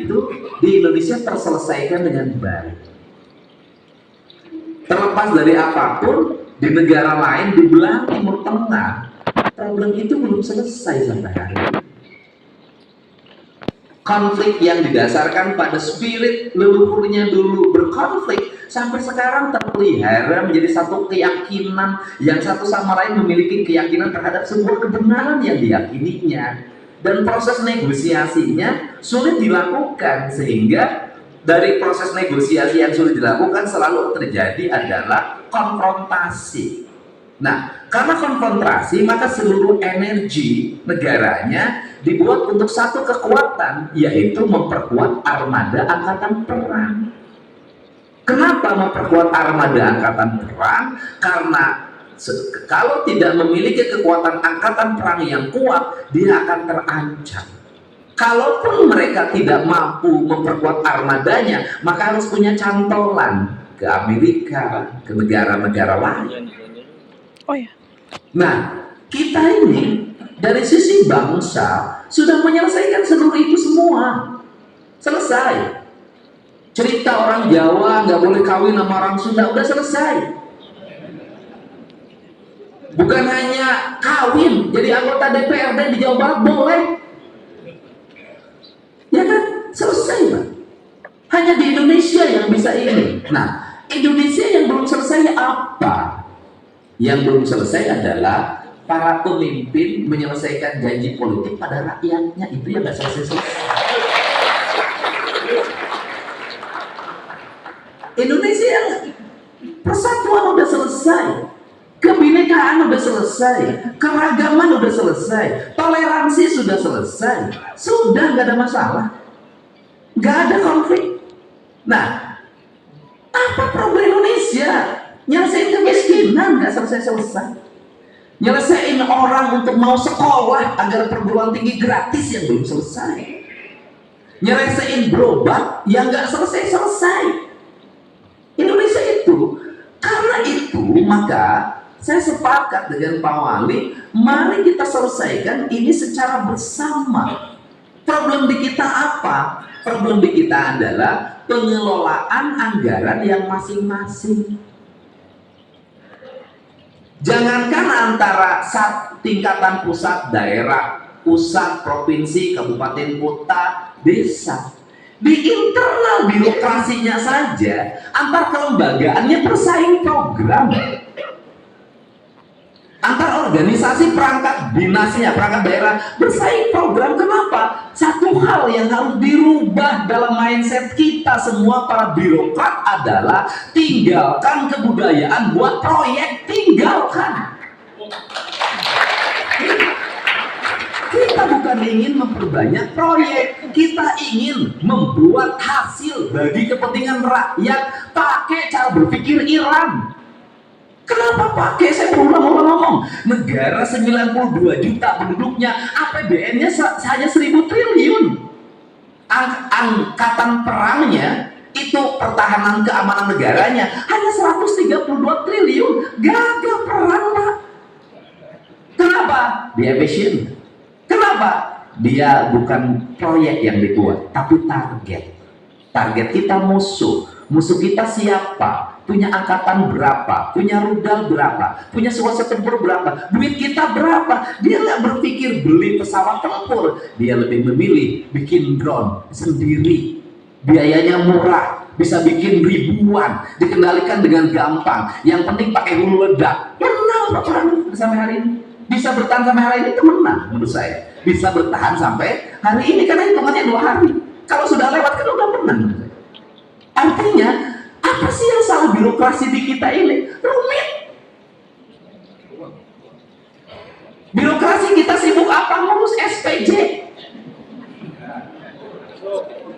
itu di Indonesia terselesaikan dengan baik. Terlepas dari apapun, di negara lain di belahan Timur Tengah, problem itu belum selesai sampai hari ini. Konflik yang didasarkan pada spirit leluhurnya dulu berkonflik sampai sekarang terpelihara menjadi satu keyakinan yang satu sama lain memiliki keyakinan terhadap sebuah kebenaran yang diyakininya, dan proses negosiasinya sulit dilakukan, sehingga dari proses negosiasi yang sulit dilakukan selalu terjadi adalah konfrontasi. Nah, karena konfrontasi maka seluruh energi negaranya dibuat untuk satu kekuatan, yaitu memperkuat armada angkatan perang. Kenapa memperkuat armada angkatan perang? Karena kalau tidak memiliki kekuatan angkatan perang yang kuat, dia akan terancam. Kalaupun mereka tidak mampu memperkuat armadanya, maka harus punya cantolan ke Amerika, ke negara-negara lain. Oh ya. Nah, kita ini dari sisi bangsa sudah menyelesaikan seluruh itu semua. Selesai. Cerita orang Jawa nggak boleh kawin sama orang Sunda udah selesai. Bukan hanya kawin, jadi anggota DPRD di Jawa Barat boleh. Ya kan? Selesai, Pak. Hanya di Indonesia yang bisa ini. Nah, Indonesia yang belum selesai apa? Yang belum selesai adalah para pemimpin menyelesaikan janji politik pada rakyatnya, itu yang nggak selesai-selesai. Indonesia yang persatuan udah selesai, kebinekaan udah selesai, keragaman udah selesai, toleransi sudah selesai, sudah nggak ada masalah, nggak ada konflik. Nah, apa problem Indonesia? Nyelesain kemiskinan nggak selesai-selesai. Nyelesain orang untuk mau sekolah agar perguruan tinggi gratis yang belum selesai. Nyelesain berobat yang nggak selesai-selesai. Indonesia itu, karena itu maka saya sepakat dengan Pak Wali, mari kita selesaikan ini secara bersama. Problem di kita apa? Problem di kita adalah pengelolaan anggaran yang masing-masing. Jangankan antara tingkatan pusat, daerah, pusat, provinsi, kabupaten, kota, desa. Di internal birokrasinya saja, antar kelembagaannya bersaing program. Antar organisasi perangkat dinasnya, perangkat daerah bersaing program. Kenapa? Satu hal yang harus dirubah dalam mindset kita semua para birokrat adalah tinggalkan kebudayaan buat proyek, tinggalkan. Kita bukan ingin memperbanyak proyek, kita ingin membuat hasil bagi kepentingan rakyat pakai cara berpikir Iran. Kenapa pakai? Saya berulang-ulang ngomong, negara 92 juta penduduknya, APBN-nya hanya 1.000 triliun. Angkatan perangnya itu pertahanan keamanan negaranya hanya 132 triliun. Gagal perang, Pak. Kenapa? Dia efisien. Kenapa? Dia bukan proyek yang dibuat, tapi target. Target kita musuh. Musuh kita siapa? Punya angkatan berapa? Punya rudal berapa? Punya swasta tempur berapa? Duit kita berapa? Dia nggak berpikir beli pesawat tempur. Dia lebih memilih bikin drone sendiri. Biayanya murah, bisa bikin ribuan, dikendalikan dengan gampang. Yang penting pakai hulu ledak. Menang perang sampai hari ini. Bisa bertahan sampai hari ini itu menang menurut saya. Bisa bertahan sampai hari ini karena hitungannya 2 hari. Kalau sudah lewat kan udah menang. Artinya apa sih yang salah birokrasi di kita ini? Rumit. Birokrasi kita sibuk apa? Ngurus SPJ.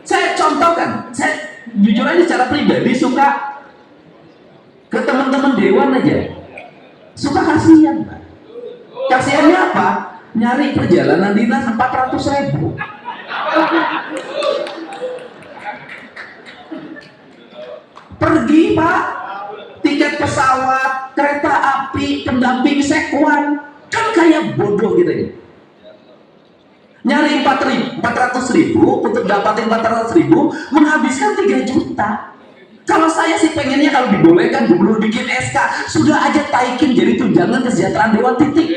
Saya contohkan, saya jujur aja secara pribadi suka ke teman-teman dewan aja. Suka kasihan, Pak. Kasihannya apa? Nyari perjalanan dinas 400.000. Pergi, Pak, tiket pesawat, kereta api, pendamping sekwan, kan kayak bodoh gitu ya. Nyari 400.000 untuk dapatin 400.000 menghabiskan 3 juta. Kalau saya sih pengennya kalau dibolehkan gubernur bikin SK, sudah aja taikin jadi tunjangan kesejahteraan dewan titik.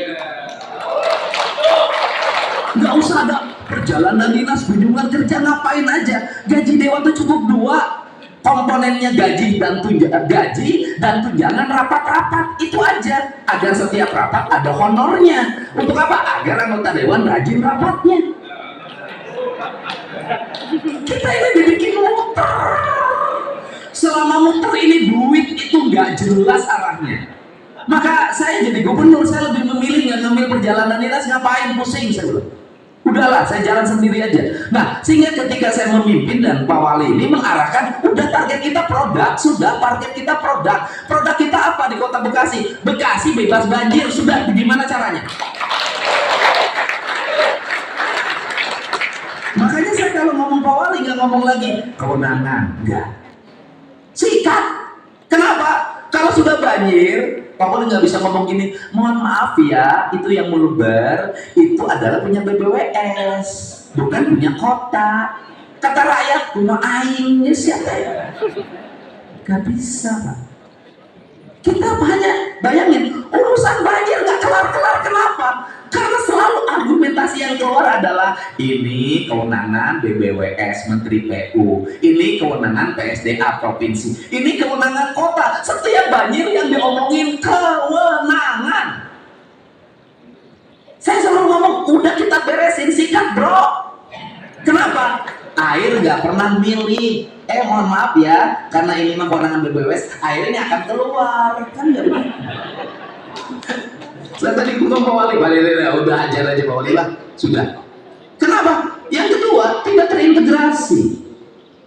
Nggak usah ada perjalanan dinas, kunjungan kerja, ngapain aja. Gaji dewan tuh cukup 2 komponennya, gaji dan tunjangan rapat-rapat, itu aja. Agar setiap rapat ada honornya. Untuk apa? Agar anggota dewan rajin rapatnya. Kita ini dibikin muter. Selama muter ini duit itu nggak jelas arahnya. Maka saya jadi gubernur, saya lebih memilih nggak ngambil perjalanan dinas, ngapain pusing saya bilang. Udahlah, saya jalan sendiri aja. Nah, sehingga ketika saya memimpin dan Pak Wali ini mengarahkan, udah target kita produk, sudah target kita produk. Produk kita apa di Kota Bekasi? Bekasi bebas banjir, sudah. Gimana caranya? Makanya saya kalau ngomong Pak Wali nggak ngomong lagi kewenangan, enggak. Sikat. Kenapa? Kalau sudah banjir, Pak Wali nggak bisa ngomong gini, mohon maaf ya, itu yang meluber itu adalah punya BBWS, bukan punya kota. Kata rakyat, punya aing, ya siapa ya? Gak bisa, Pak. Kita hanya bayangin, urusan banjir nggak kelar-kelar. Kenapa? Karena selalu argumentasi yang keluar adalah ini kewenangan BBWS Menteri PU, ini kewenangan PSDA provinsi, ini kewenangan kota. Setiap banjir yang diomongin kewenangan. Saya selalu ngomong, udah kita beresin, sikat bro. Kenapa? Air nggak pernah milih. Mohon maaf ya, karena ini mah kewenangan BBWS, airnya akan keluar, kan nggak begitu. Saya tadi ngomong Pak Wali, udah ajar aja Pak Wali lah, sudah. Kenapa? Yang kedua, tidak terintegrasi.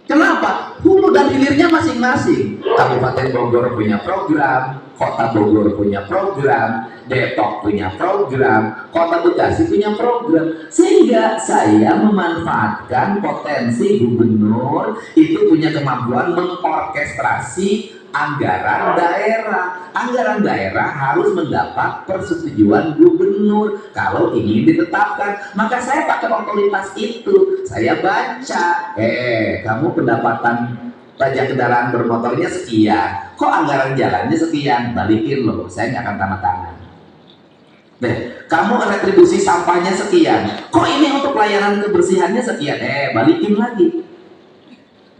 Kenapa? Hulu dan hilirnya masing-masing. Kabupaten Bogor punya program, Kota Bogor punya program, Depok punya program, Kota Bekasi punya program. Sehingga saya memanfaatkan potensi gubernur itu punya kemampuan mengorkestrasi anggaran daerah. Anggaran daerah harus mendapat persetujuan gubernur kalau ingin ditetapkan. Maka saya pakai otoritas itu. Saya baca, kamu pendapatan pajak kendaraan bermotornya sekian, kok anggaran jalannya sekian, balikin loh, saya nggak akan tanda tangan. Kamu retribusi sampahnya sekian, kok ini untuk layanan kebersihannya sekian, balikin lagi.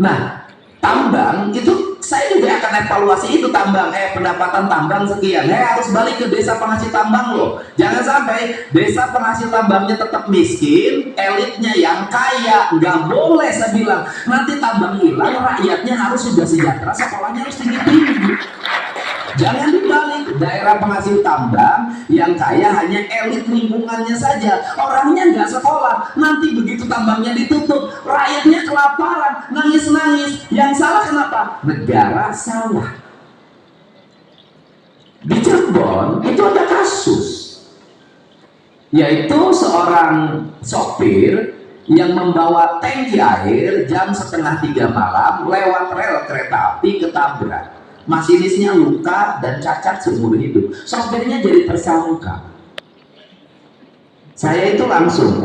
Nah, tambang itu saya juga akan evaluasi itu tambang, pendapatan tambang sekian, harus balik ke desa penghasil tambang loh. Jangan sampai desa penghasil tambangnya tetap miskin, elitnya yang kaya. Nggak boleh, saya bilang. Nanti tambang hilang, rakyatnya harus sudah sejahtera, sekolahnya harus tinggi-tinggi. Jangan dibalik, daerah penghasil tambang yang kaya hanya elit lingkungannya saja, orangnya nggak sekolah. Nanti begitu tambangnya ditutup, rakyatnya kelaparan, nangis-nangis. Yang salah kenapa? Negara salah. Di Cirebon itu ada kasus, yaitu seorang sopir yang membawa tangki air jam 2:30 malam lewat rel kereta api, ketabrak. Masinisnya luka dan cacat seumur hidup. Sopirnya jadi tersangka. Saya itu langsung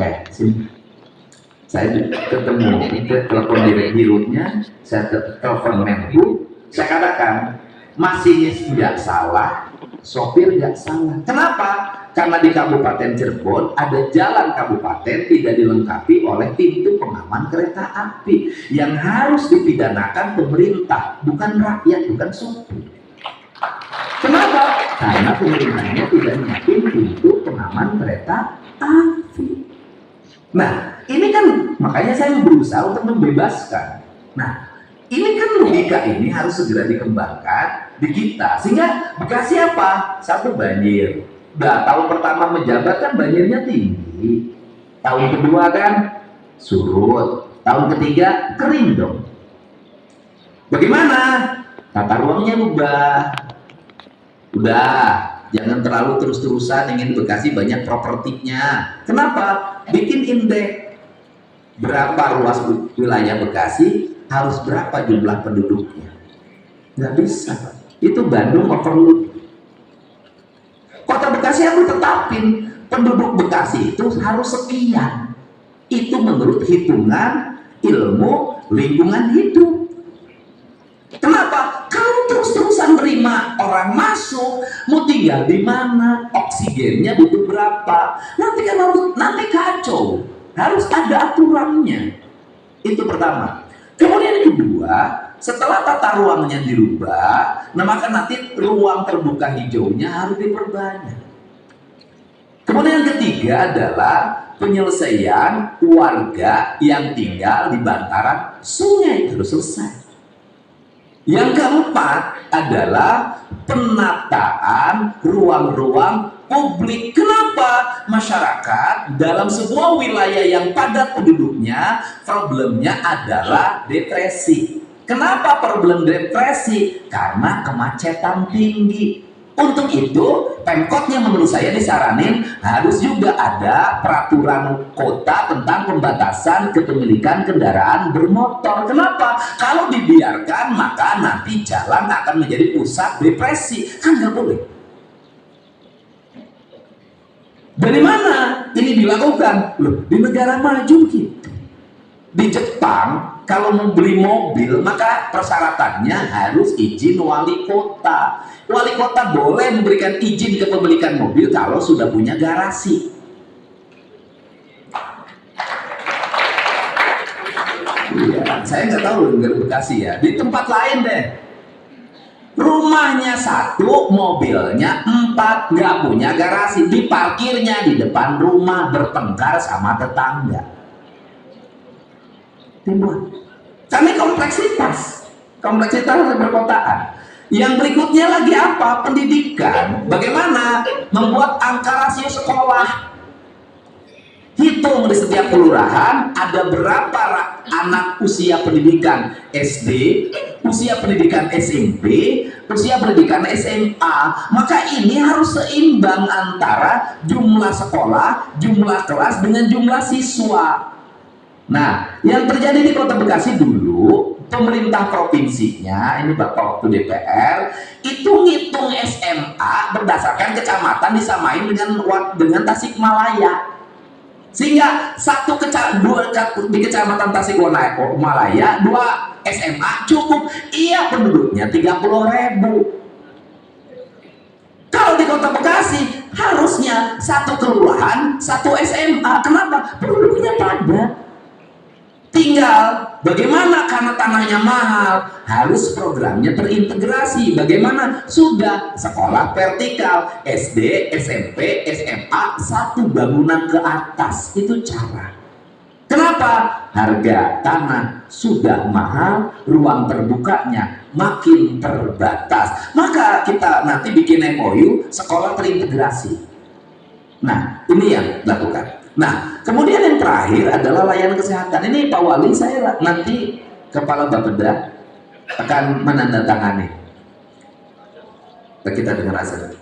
saya ketemu, telepon dirutnya, saya telepon Menhu, saya katakan masinis tidak salah, sopir tidak salah. Kenapa? Karena di Kabupaten Cirebon ada jalan kabupaten tidak dilengkapi oleh pintu pengaman kereta api yang harus dipidanakan pemerintah, bukan rakyat, bukan sopir. Kenapa? Karena pemerintahnya tidak nyiapin pintu pengaman kereta api. Nah, ini kan makanya saya berusaha untuk membebaskan. Nah, ini kan logika ini harus segera dikembangkan di kita, sehingga Bekasi apa? Satu, banjir. Nah, tahun pertama menjabat kan banjirnya tinggi. Tahun kedua kan surut. Tahun ketiga kering dong. Bagaimana? Tata ruangnya ubah. Udah, jangan terlalu terus-terusan ingin Bekasi banyak propertinya. Kenapa? Bikin indeks. Berapa luas wilayah Bekasi, harus berapa jumlah penduduknya. Nggak bisa. Itu Bandung overload. Kota Bekasi aku tetapin penduduk Bekasi itu harus sekian. Itu menurut hitungan ilmu lingkungan hidup. Kenapa? Kalau terus-terusan terima orang masuk, mau tinggal di mana, oksigennya butuh berapa, nanti kacau. Harus ada aturannya. Itu pertama. Kemudian yang kedua, setelah tata ruangnya dirubah, nah maka nanti ruang terbuka hijaunya harus diperbanyak. Kemudian yang ketiga adalah penyelesaian warga yang tinggal di bantaran sungai harus selesai. Yang keempat adalah penataan ruang-ruang publik. Kenapa? Masyarakat dalam sebuah wilayah yang padat penduduknya, problemnya adalah depresi. Kenapa problem depresi? Karena kemacetan tinggi. Untuk itu, Pemkotnya menurut saya disaranin harus juga ada peraturan kota tentang pembatasan kepemilikan kendaraan bermotor. Kenapa? Kalau dibiarkan, maka nanti jalan akan menjadi pusat depresi. Kan nggak boleh. Dari mana ini dilakukan? Loh, di negara maju gitu. Di Jepang, kalau mau beli mobil, maka persyaratannya harus izin wali kota. Wali kota boleh memberikan izin kepemilikan mobil kalau sudah punya garasi. Iya, saya nggak tahu di Bekasi ya. Di tempat lain deh. Rumahnya 1, mobilnya 4, nggak punya garasi. Diparkirnya di depan rumah, bertengkar sama tetangga. Timbul. Kami kompleksitas perkotaan. Yang berikutnya lagi apa? Pendidikan. Bagaimana membuat angka rasio sekolah? Hitung di setiap kelurahan ada berapa anak usia pendidikan SD, usia pendidikan SMP, usia pendidikan SMA. Maka ini harus seimbang antara jumlah sekolah, jumlah kelas dengan jumlah siswa. Nah, yang terjadi di Kota Bekasi dulu, pemerintah provinsinya, ini Bapak waktu DPR, itu ngitung SMA berdasarkan kecamatan disamain dengan Tasikmalaya. Sehingga di kecamatan Tasikmalaya 2 SMA cukup. Iya, penduduknya 30.000. Kalau di Kota Bekasi harusnya 1 kelurahan 1 SMA. Kenapa? Penduduknya padat. Tinggal bagaimana, karena tanahnya mahal, harus programnya terintegrasi. Bagaimana? Sudah sekolah vertikal, SD, SMP, SMA, 1 bangunan ke atas. Itu cara. Kenapa? Harga tanah sudah mahal, ruang terbukanya makin terbatas. Maka kita nanti bikin MOU sekolah terintegrasi. Nah, ini yang dilakukan. Nah, kemudian yang terakhir adalah layanan kesehatan. Ini Pak Wali, saya nanti Kepala Bapeda akan menandatangani. Kita dengar aja.